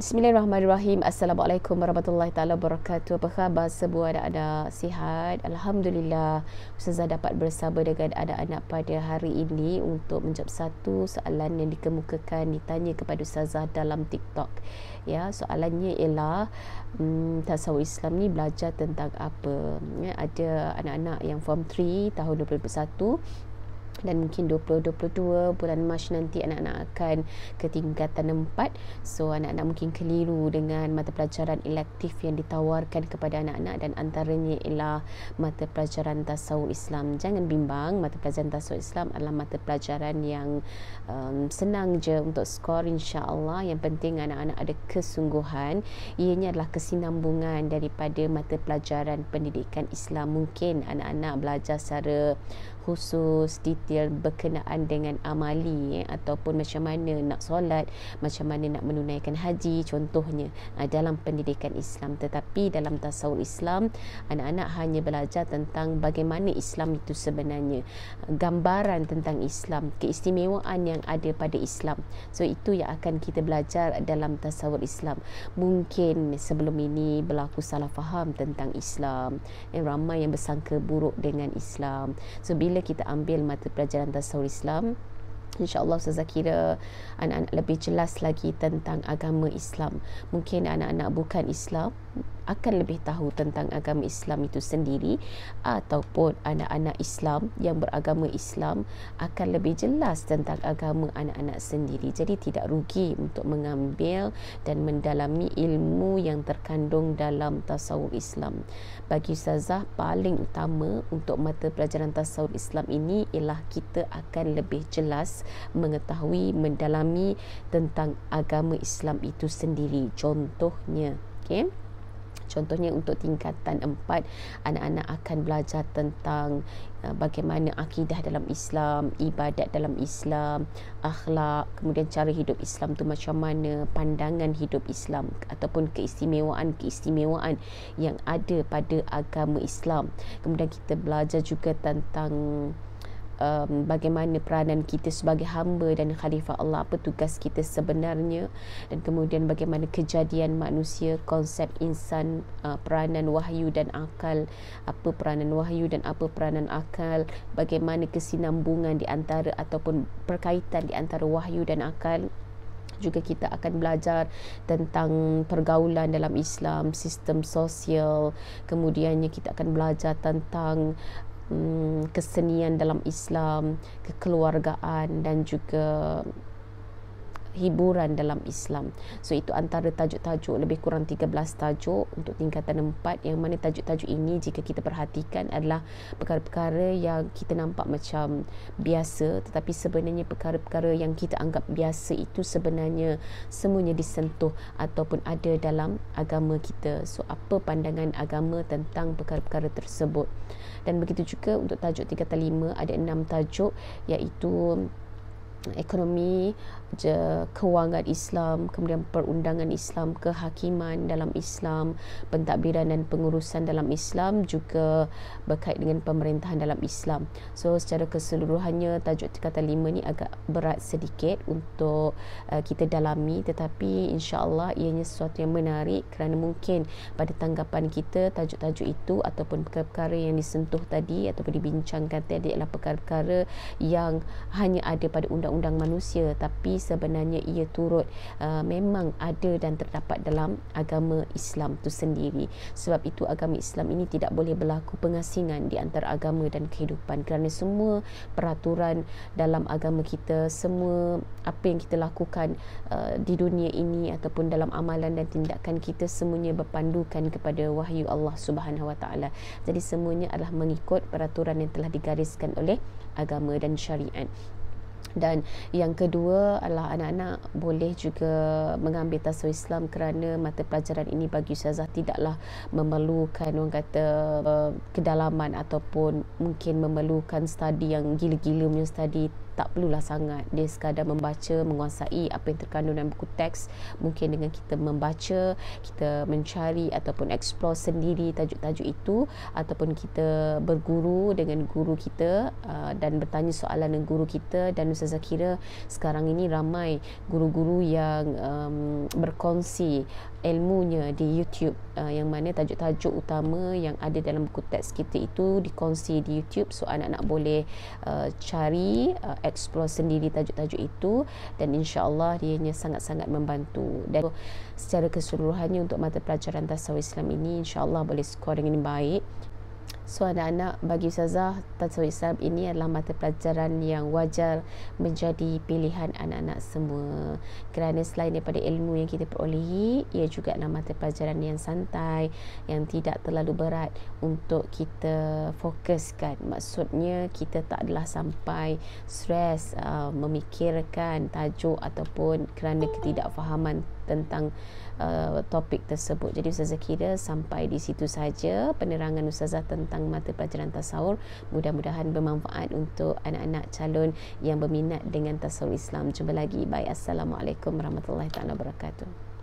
Bismillahirrahmanirrahim. Assalamualaikum warahmatullahi taala wabarakatuh. Apa khabar semua? Ada sihat? Alhamdulillah. Ustazah dapat bersama dengan anak-anak pada hari ini untuk menjawab satu soalan yang dikemukakan ditanya kepada Ustazah dalam TikTok. Ya, soalannya ialah tasawuf Islam ni belajar tentang apa? Ya, ada anak-anak yang form 3 tahun 2021 dan mungkin 2022 bulan Mac nanti anak-anak akan ke tingkatan 4. So anak-anak mungkin keliru dengan mata pelajaran elektif yang ditawarkan kepada anak-anak, dan antaranya ialah mata pelajaran tasawuf Islam. Jangan bimbang, mata pelajaran tasawuf Islam adalah mata pelajaran yang senang je untuk skor, insya-Allah. Yang penting anak-anak ada kesungguhan. Ianya adalah kesinambungan daripada mata pelajaran pendidikan Islam. Mungkin anak-anak belajar secara khusus, detail berkenaan dengan amali, ataupun macam mana nak solat, macam mana nak menunaikan haji contohnya dalam pendidikan Islam. Tetapi dalam tasawuf Islam, anak-anak hanya belajar tentang bagaimana Islam itu sebenarnya, gambaran tentang Islam, keistimewaan yang ada pada Islam. So itu yang akan kita belajar dalam tasawuf Islam. Mungkin sebelum ini berlaku salah faham tentang Islam, ramai yang bersangka buruk dengan Islam. So bila kita ambil mata pelajaran tasawuf Islam, InsyaAllah Ustazah kira anak-anak lebih jelas lagi tentang agama Islam. Mungkin anak-anak bukan Islam akan lebih tahu tentang agama Islam itu sendiri, ataupun anak-anak Islam yang beragama Islam akan lebih jelas tentang agama anak-anak sendiri. Jadi tidak rugi untuk mengambil dan mendalami ilmu yang terkandung dalam tasawuf Islam. Bagi Ustazah, paling utama untuk mata pelajaran tasawuf Islam ini ialah kita akan lebih jelas mengetahui, mendalami tentang agama Islam itu sendiri. Contohnya, contohnya untuk tingkatan 4, anak-anak akan belajar tentang bagaimana akidah dalam Islam, ibadat dalam Islam, akhlak, kemudian cara hidup Islam tu macam mana, pandangan hidup Islam, ataupun keistimewaan yang ada pada agama Islam. Kemudian kita belajar juga tentang bagaimana peranan kita sebagai hamba dan khalifah Allah, apa tugas kita sebenarnya, dan kemudian bagaimana kejadian manusia, konsep insan, peranan wahyu dan akal, apa peranan wahyu dan apa peranan akal, bagaimana kesinambungan di antara ataupun perkaitan di antara wahyu dan akal. Juga kita akan belajar tentang pergaulan dalam Islam, sistem sosial, kemudiannya kita akan belajar tentang kesenian dalam Islam, kekeluargaan dan juga hiburan dalam Islam. So itu antara tajuk-tajuk, lebih kurang 13 tajuk untuk tingkatan 4, yang mana tajuk-tajuk ini jika kita perhatikan adalah perkara-perkara yang kita nampak macam biasa, tetapi sebenarnya perkara-perkara yang kita anggap biasa itu sebenarnya semuanya disentuh ataupun ada dalam agama kita. So apa pandangan agama tentang perkara-perkara tersebut. Dan begitu juga untuk tajuk tingkatan 5, ada 6 tajuk, iaitu ekonomi, kewangan Islam, kemudian perundangan Islam, kehakiman dalam Islam, pentadbiran dan pengurusan dalam Islam, juga berkait dengan pemerintahan dalam Islam. So secara keseluruhannya tajuk tingkatan 5 ni agak berat sedikit untuk kita dalami, tetapi insya-Allah ianya sesuatu yang menarik, kerana mungkin pada tanggapan kita tajuk-tajuk itu ataupun perkara-perkara yang disentuh tadi ataupun dibincangkan tadi adalah perkara-perkara yang hanya ada pada undang-undang manusia, tapi sebenarnya ia turut memang ada dan terdapat dalam agama Islam itu sendiri. Sebab itu agama Islam ini tidak boleh berlaku pengasingan di antara agama dan kehidupan, kerana semua peraturan dalam agama kita, semua apa yang kita lakukan di dunia ini ataupun dalam amalan dan tindakan kita, semuanya berpandukan kepada wahyu Allah Subhanahu Wa Taala. Jadi semuanya adalah mengikut peraturan yang telah digariskan oleh agama dan syariat. Dan yang kedua adalah anak-anak boleh juga mengambil tasawuf Islam kerana mata pelajaran ini bagi Ustazah tidaklah memerlukan orang kata kedalaman ataupun mungkin memerlukan study yang gila-gila punya study. tak perlulah sangat. Dia sekadar membaca, menguasai apa yang terkandung dalam buku teks. Mungkin dengan kita membaca, kita mencari ataupun explore sendiri tajuk-tajuk itu, ataupun kita berguru dengan guru kita dan bertanya soalan dengan guru kita. Dan Ustazah kira sekarang ini ramai guru-guru yang berkongsi ilmunya di YouTube, yang mana tajuk-tajuk utama yang ada dalam buku teks kita itu dikongsi di YouTube, so anak-anak boleh cari, explore sendiri tajuk-tajuk itu, dan insya-Allah dianya sangat-sangat membantu. Dan secara keseluruhannya untuk mata pelajaran tasawuf Islam ini insya-Allah boleh skor dengan baik. So anak-anak, bagi Ustazah, tasawuf Islam ini adalah mata pelajaran yang wajar menjadi pilihan anak-anak semua, kerana selain daripada ilmu yang kita perolehi, ia juga adalah mata pelajaran yang santai, yang tidak terlalu berat untuk kita fokuskan. Maksudnya kita tak adalah sampai stres memikirkan tajuk ataupun kerana ketidakfahaman tentang topik tersebut. Jadi Ustazah kira sampai di situ saja penerangan Ustazah tentang mata pelajaran tasawuf. Mudah-mudahan bermanfaat untuk anak-anak calon yang berminat dengan tasawuf Islam. Jumpa lagi. Bye. Assalamualaikum warahmatullahi wabarakatuh.